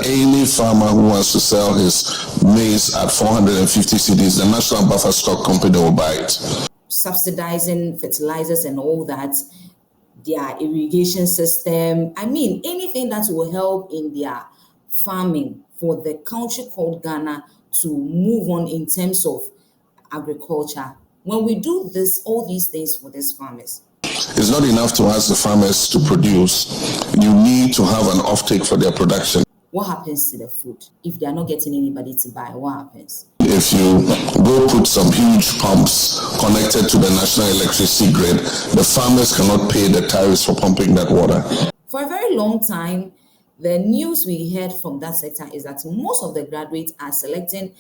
any farmer who wants to sell his maize at 450 cedis, the National Buffer Stock Company will buy it. Subsidizing fertilizers and all that, their irrigation system, I mean, anything that will help in their farming for the country called Ghana to move on in terms of agriculture. When we do this, all these things for these farmers, it's not enough to ask the farmers to produce. You need to have an offtake for their production. What happens to the food? If they are not getting anybody to buy, what happens? If you go put some huge pumps connected to the national electricity grid, the farmers cannot pay the tariffs for pumping that water. For a very long time, the news we heard from that sector is that most of the graduates are selecting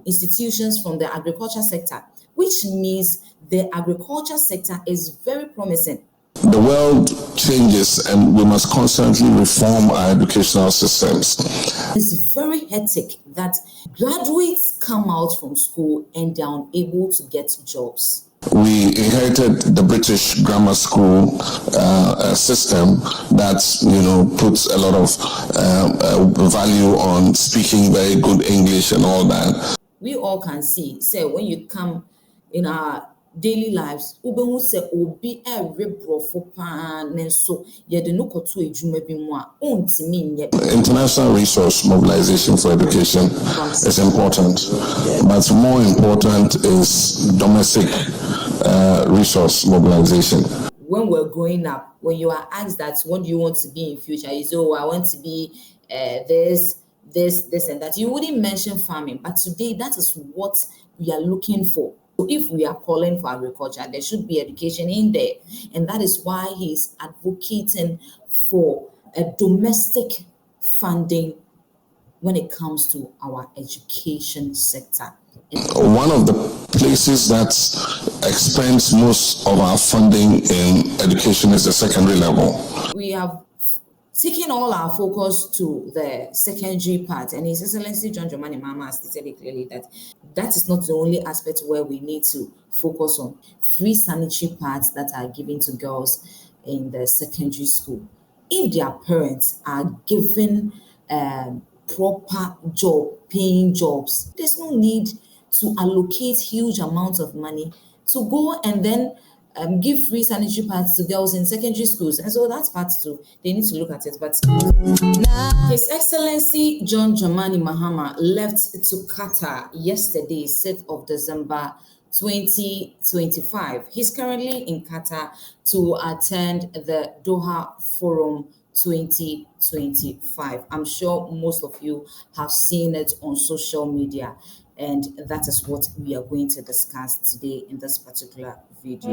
institutions from the agriculture sector, which means the agriculture sector is very promising. The world changes and we must constantly reform our educational systems. It's very hectic that graduates come out from school and they're unable to get jobs. We inherited the British grammar school system that, puts a lot of value on speaking very good English and all that. We all can see, say, when you come in our daily lives, international resource mobilization for education is important, but more important is domestic resource mobilization. When we're growing up, when you are asked that, what do you want to be in future? You say, oh, I want to be this, and that. You wouldn't mention farming, but today that is what we are looking for. So if we are calling for agriculture, there should be education in there. And that is why he's advocating for a domestic funding when it comes to our education sector. One of the places that expends most of our funding in education is the secondary level. We have taken all our focus to the secondary part, and His Excellency John Dramani Mahama has stated clearly that that is not the only aspect where we need to focus on. Free sanitary pads that are given to girls in the secondary school. If their parents are given proper paying jobs, there's no need to allocate huge amounts of money to go and then give free sanitary pads to girls in secondary schools. And so that's part two. They need to look at it. But His Excellency John Dramani Mahama left to Qatar yesterday, 6th of December 2025. He's currently in Qatar to attend the Doha Forum 2025. I'm sure most of you have seen it on social media, and that is what we are going to discuss today in this particular video.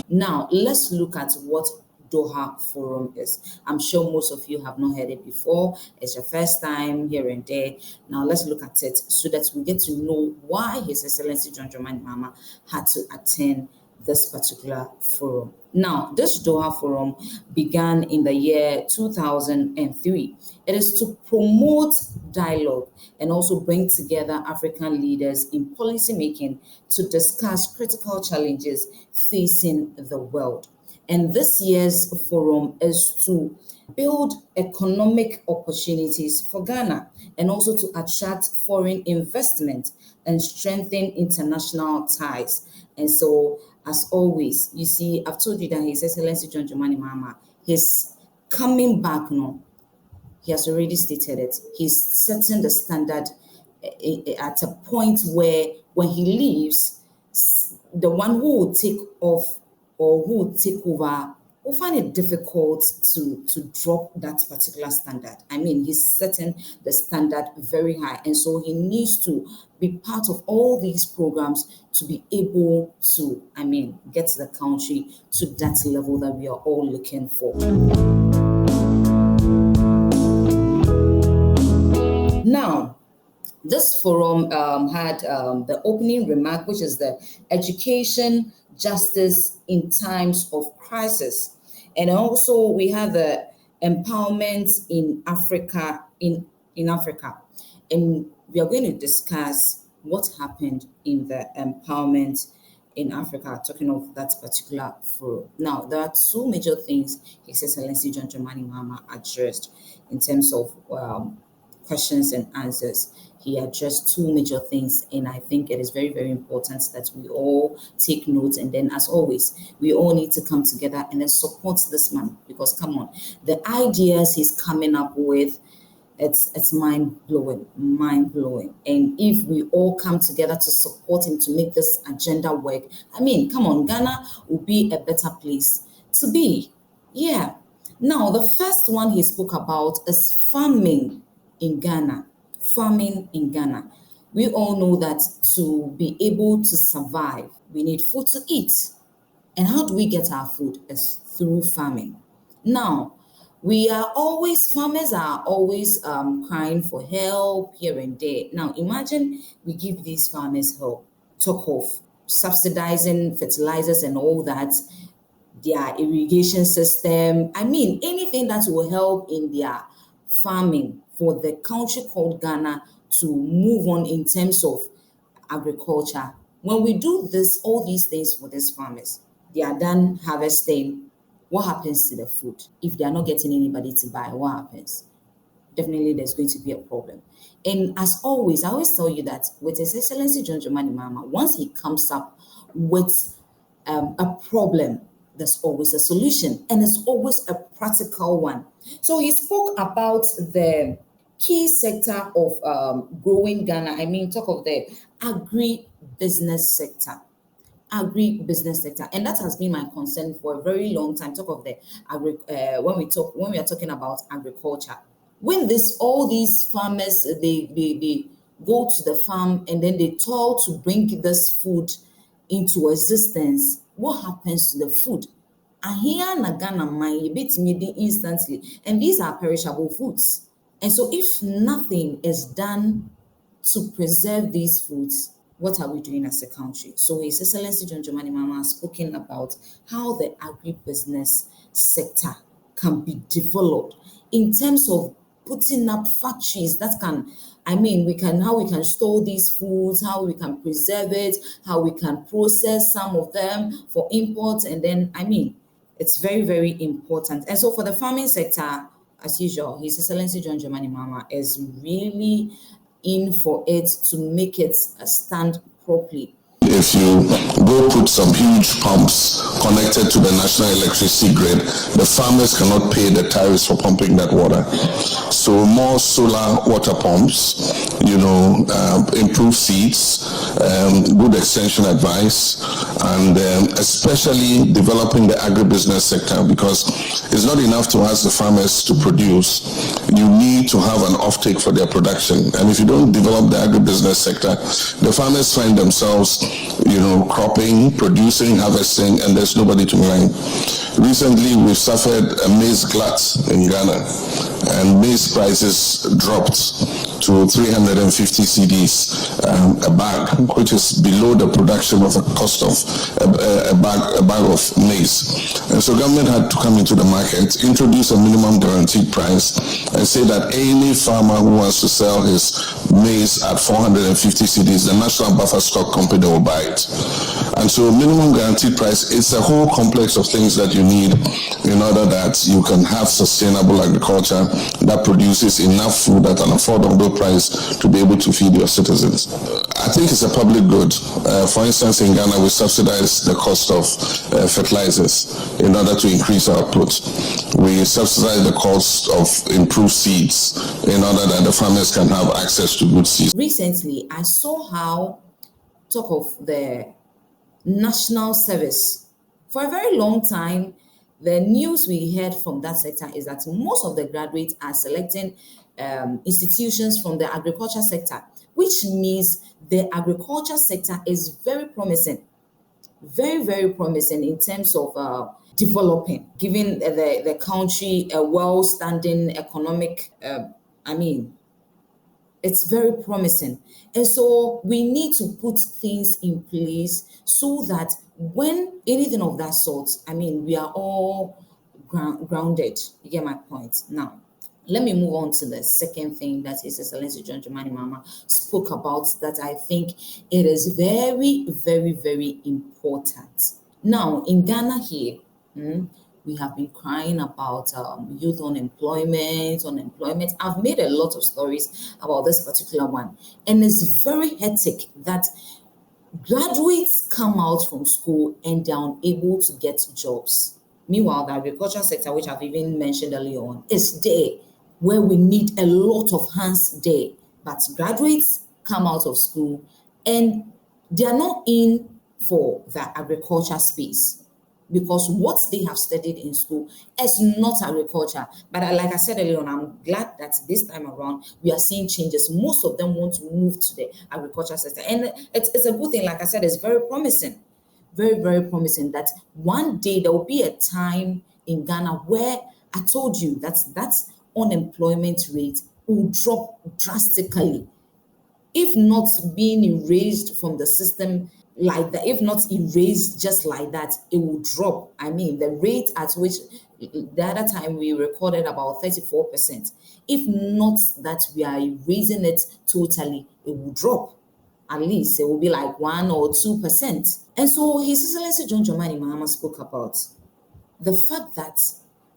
Now, let's look at what Doha Forum is. I'm sure most of you have not heard it before. It's your first time here and there. Now, let's look at it so that we get to know why His Excellency John Dramani Mahama had to attend this particular forum. Now, this Doha Forum began in the year 2003. It is to promote dialogue and also bring together African leaders in policy making to discuss critical challenges facing the world. And this year's forum is to build economic opportunities for Ghana and also to attract foreign investment and strengthen international ties. And so, as always, you see, I've told you that His Excellency John Dramani Mahama, he's coming back now he has already stated it. He's setting the standard at a point where when he leaves, the one who will take off or who will take over will find it difficult to drop that particular standard. I mean, he's setting the standard very high. And so he needs to be part of all these programs to be able to, I mean, get the country to that level that we are all looking for. Now, this forum had the opening remark, which is the education, justice in times of crisis. And also we have the empowerment in Africa, in Africa. And we are going to discuss what happened in the empowerment in Africa, talking of that particular forum. Now, there are two major things His Excellency John Dramani Mahama addressed in terms of questions and answers. He addressed two major things, and I think it is very, very important that we all take notes. And then, as always, we all need to come together and then support this man, because come on, the ideas he's coming up with, it's mind-blowing. And if we all come together to support him to make this agenda work, I mean, come on, Ghana will be a better place to be. Yeah. Now, the first one he spoke about is farming in Ghana. Farming in Ghana. We all know that to be able to survive, we need food to eat. And how do we get our food? Is through farming. Now, farmers are always crying for help here and there. Now, imagine we give these farmers help. Talk of subsidizing fertilizers and all that, their irrigation system. I mean, anything that will help in their farming for the country called Ghana to move on in terms of agriculture. When we do this, all these things for these farmers, they are done harvesting. What happens to the food? If they are not getting anybody to buy, what happens? Definitely there's going to be a problem. And as always, I always tell you that with His Excellency John Dramani Mahama, once he comes up with a problem, there's always a solution, and it's always a practical one. So he spoke about the key sector of growing Ghana. I mean, talk of the agri-business sector. And that has been my concern for a very long time. Talk of the when we are talking about agriculture. When all these farmers they go to the farm and then they toil to bring this food into existence, what happens to the food? And here in Ghana, my bit made instantly, and these are perishable foods. And so, if nothing is done to preserve these foods, what are we doing as a country? So, His Excellency John Dramani Mahama has spoken about how the agribusiness sector can be developed in terms of putting up factories that can, how we can store these foods, how we can preserve it, how we can process some of them for import. And then, it's very, very important. And so for the farming sector, as usual, His Excellency John Dramani Mahama is really in for it to make it stand properly. If you go put some huge pumps connected to the national electricity grid, the farmers cannot pay the tariffs for pumping that water. So more solar water pumps, improve seeds, good extension advice, and especially developing the agribusiness sector, because it's not enough to ask the farmers to produce. You need to have an offtake for their production. And if you don't develop the agribusiness sector, the farmers find themselves cropping, producing, harvesting, and there's nobody to blame. Recently, we've suffered a maize glut in Ghana, and maize prices dropped to 350 cedis a bag, which is below the production of a cost of a bag of maize. And so government had to come into the market, introduce a minimum guaranteed price, and say that any farmer who wants to sell his maize at 450 cedis, the National Buffer Stock Company will buy it. And so minimum guaranteed price, it's a whole complex of things that you need in order that you can have sustainable agriculture that produces enough food at an affordable price to be able to feed your citizens. I think it's a public good. For instance, in Ghana, we subsidize the cost of fertilizers in order to increase output. We subsidize the cost of improved seeds in order that the farmers can have access to good seeds. Recently, I saw how talk of the national service. For a very long time, the news we heard from that sector is that most of the graduates are selecting institutions from the agriculture sector, which means the agriculture sector is very promising, very, very promising in terms of developing, giving the country a well-standing economic, it's very promising. And so we need to put things in place so that when anything of that sort, we are all grounded. You get my point? Now, let me move on to the second thing that His Excellency John Dramani Mahama spoke about that I think it is very, very, very important. Now, in Ghana here, we have been crying about youth unemployment. I've made a lot of stories about this particular one. And it's very hectic that graduates come out from school and they're unable to get jobs. Meanwhile, the agriculture sector, which I've even mentioned earlier on, is there where we need a lot of hands there. But graduates come out of school and they're not in for the agriculture space, because what they have studied in school is not agriculture. But like I said earlier on, I'm glad that this time around we are seeing changes. Most of them want to move to the agriculture sector. And it's a good thing. Like I said, it's very promising. Very, very promising that one day there will be a time in Ghana where I told you that unemployment rate will drop drastically. If not being erased from the system like that, if not erased just like that, it will drop. The rate at which the other time we recorded about 34%. If not that we are erasing it totally, it will drop. At least it will be like 1 or 2%. And so His Excellency John Dramani Mahama spoke about the fact that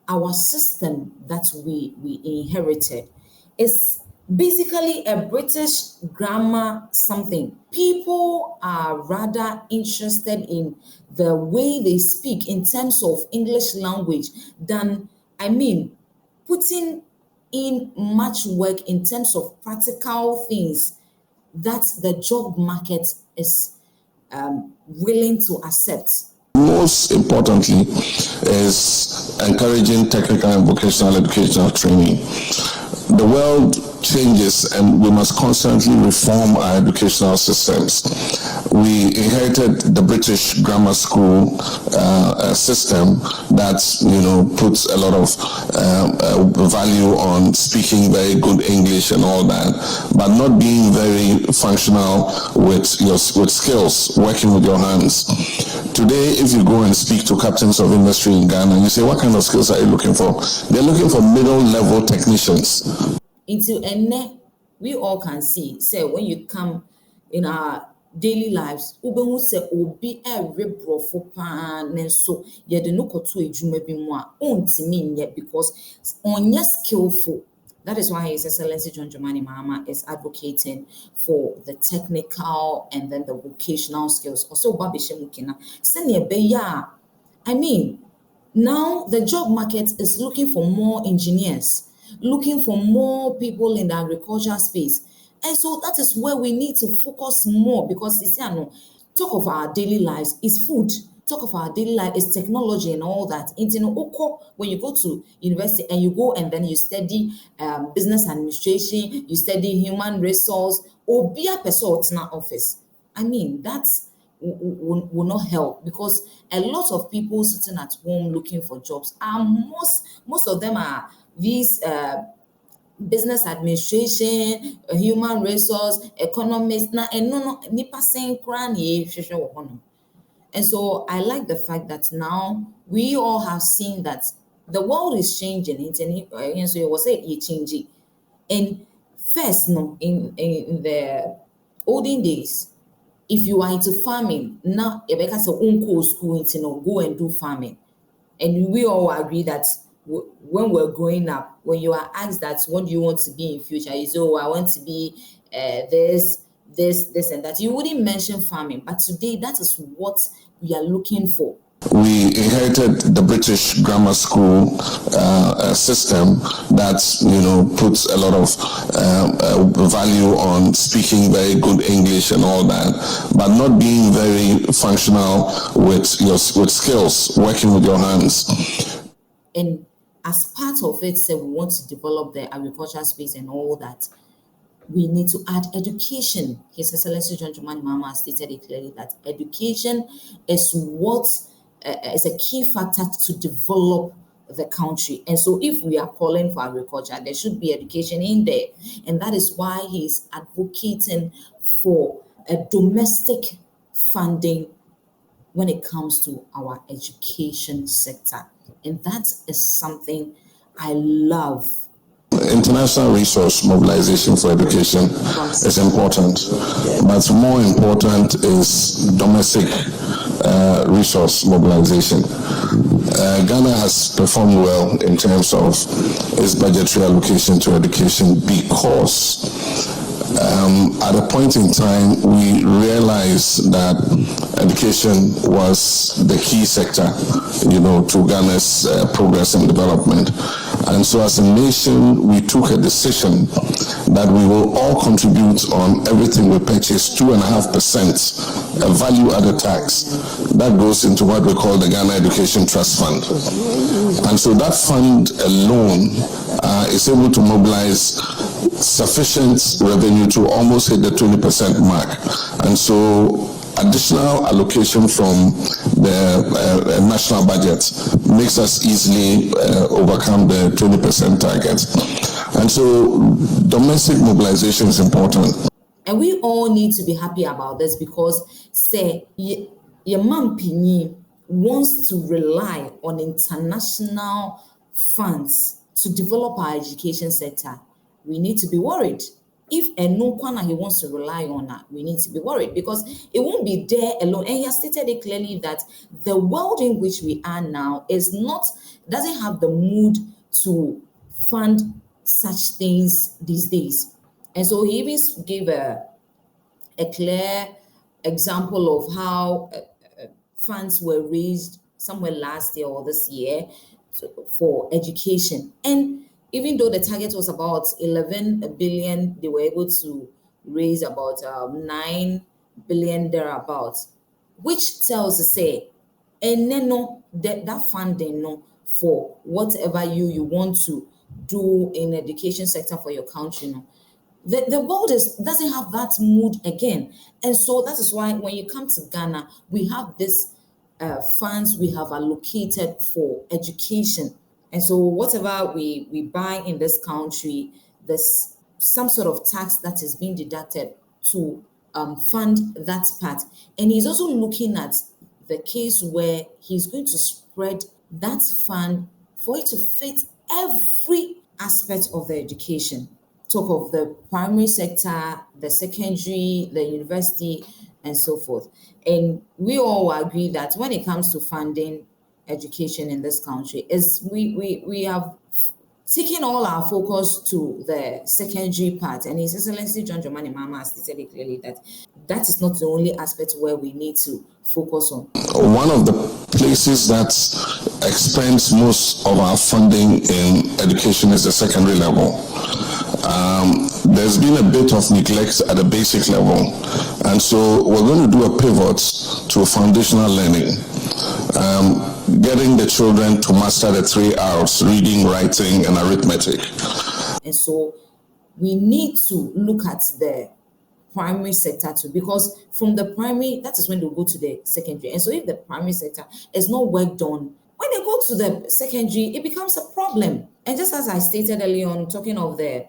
our system that we inherited is basically a British grammar something. People are rather interested in the way they speak in terms of English language than, putting in much work in terms of practical things that the job market is willing to accept. Most importantly is encouraging technical and vocational educational training. The world changes and we must constantly reform our educational systems. We inherited the British grammar school system that puts a lot of value on speaking very good English and all that, but not being very functional with skills, working with your hands. Today, if you go and speak to captains of industry in Ghana, you say, what kind of skills are you looking for? They're looking for middle-level technicians. Until we all can see, say, when you come in our daily lives, ubehu se obi rebrofo pan so yede no koto ejuma bi mu a ontimi nye because onye skillful. That is why His Excellency John Dramani Mahama is advocating for the technical and then the vocational skills. Also, now the job market is looking for more engineers, looking for more people in the agriculture space. And so that is where we need to focus more, because talk of our daily lives is food. Talk of our daily life is technology and all that. When you go to university and you go and then you study business administration, you study human resource, or be a person in our office. That will not help, because a lot of people sitting at home looking for jobs are most of them are these business administration, human resource, economists. And so I like the fact that now we all have seen that the world is changing. And so it was changing. And first, in the olden days, if you are into farming, now school, go and do farming. And we all agree that when we're growing up, when you are asked that what do you want to be in future, you say, oh, I want to be this, this, and that. You wouldn't mention farming, but today that is what we are looking for. We inherited the British grammar school system that puts a lot of value on speaking very good English and all that, but not being very functional with skills, working with your hands. And as part of it, say we want to develop the agricultural space and all that, we need to add education. His Excellency John Dramani Mahama stated it clearly that education is what is a key factor to develop the country. And so if we are calling for agriculture, there should be education in there. And that is why he's advocating for a domestic funding when it comes to our education sector. And that is something I love. International resource mobilization for education is important, but more important is domestic resource mobilization. Ghana has performed well in terms of its budgetary allocation to education because at a point in time we realized that education was the key sector, to Ghana's progress and development. And so as a nation, we took a decision that we will all contribute on everything we purchase 2.5%, a value-added tax. That goes into what we call the Ghana Education Trust Fund. And so that fund alone is able to mobilize sufficient revenue to almost hit the 20% mark. And so additional allocation from the national budget makes us easily overcome the 20% target. And so domestic mobilization is important. And we all need to be happy about this because, say, your mom Pini wants to rely on international funds to develop our education sector. We need to be worried. If no kwana he wants to rely on that, we need to be worried because it won't be there alone. And he has stated it clearly that the world in which we are now doesn't have the mood to fund such things these days. And so he even gave a clear example of how funds were raised somewhere last year or this year for education. And even though the target was about 11 billion, they were able to raise about 9 billion thereabouts, which tells us, say, and then that funding for whatever you want to do in education sector for your country. The world doesn't have that mood again. And so that is why when you come to Ghana, we have this funds we have allocated for education. And so whatever we buy in this country, there's some sort of tax that is being deducted to fund that part. And he's also looking at the case where he's going to spread that fund for it to fit every aspect of the education. Talk of the primary sector, the secondary, the university, and so forth. And we all agree that when it comes to funding education in this country, is we have taken all our focus to the secondary part. And His Excellency John Dramani Mahama has stated it clearly that that is not the only aspect where we need to focus on. One of the places that expends most of our funding in education is the secondary level. There's been a bit of neglect at the basic level, and so we're going to do a pivot to foundational learning, getting the children to master the 3 R's: reading, writing, and arithmetic. And so we need to look at the primary sector too, because from the primary, that is when they go to the secondary. And so if the primary sector is not worked on, when they go to the secondary, it becomes a problem. And just as I stated earlier on, talking of the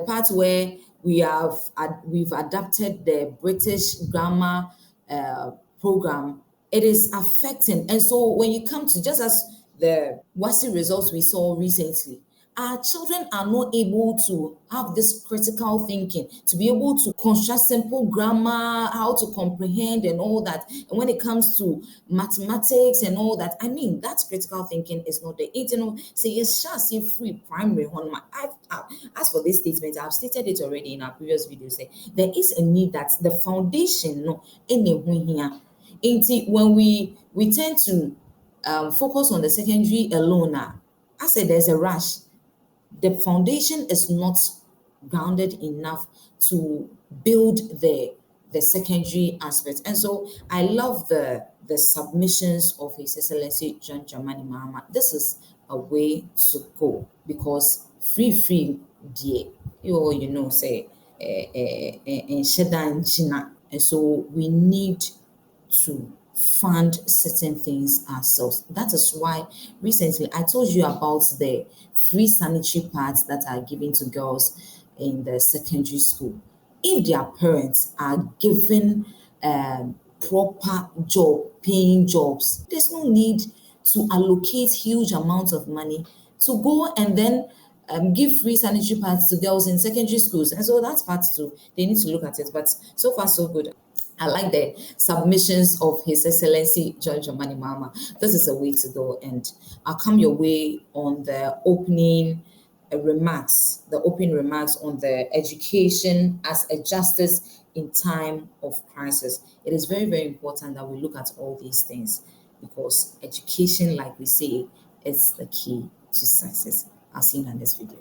part where we've adapted the British grammar program, it is affecting. And so when you come to, just as the WASI results we saw recently, our children are not able to have this critical thinking, to be able to construct simple grammar, how to comprehend and all that. And when it comes to mathematics and all that, I mean, that critical thinking is not there. Say yes, shall see free primary one. As for this statement, I've stated it already in our previous video. Say there is a need that the foundation no anywhere here. When we tend to focus on the secondary alone now, I said there's a rush. The foundation is not grounded enough to build the secondary aspect. And so I love the submissions of His Excellency John Dramani Mahama. This is a way to go, because free dear, you know say and so we need to fund certain things ourselves. That is why recently I told you about the free sanitary pads that are given to girls in the secondary school. If their parents are given proper paying jobs, there's no need to allocate huge amounts of money to go and then give free sanitary pads to girls in secondary schools. And so that's part two. They need to look at it. But so far, so good. I like the submissions of His Excellency John Dramani Mahama. This is a way to go, and I'll come your way on the opening remarks, on the education as a justice in time of crisis. It is very, very important that we look at all these things, because education, like we say, is the key to success. I'll see you in this video.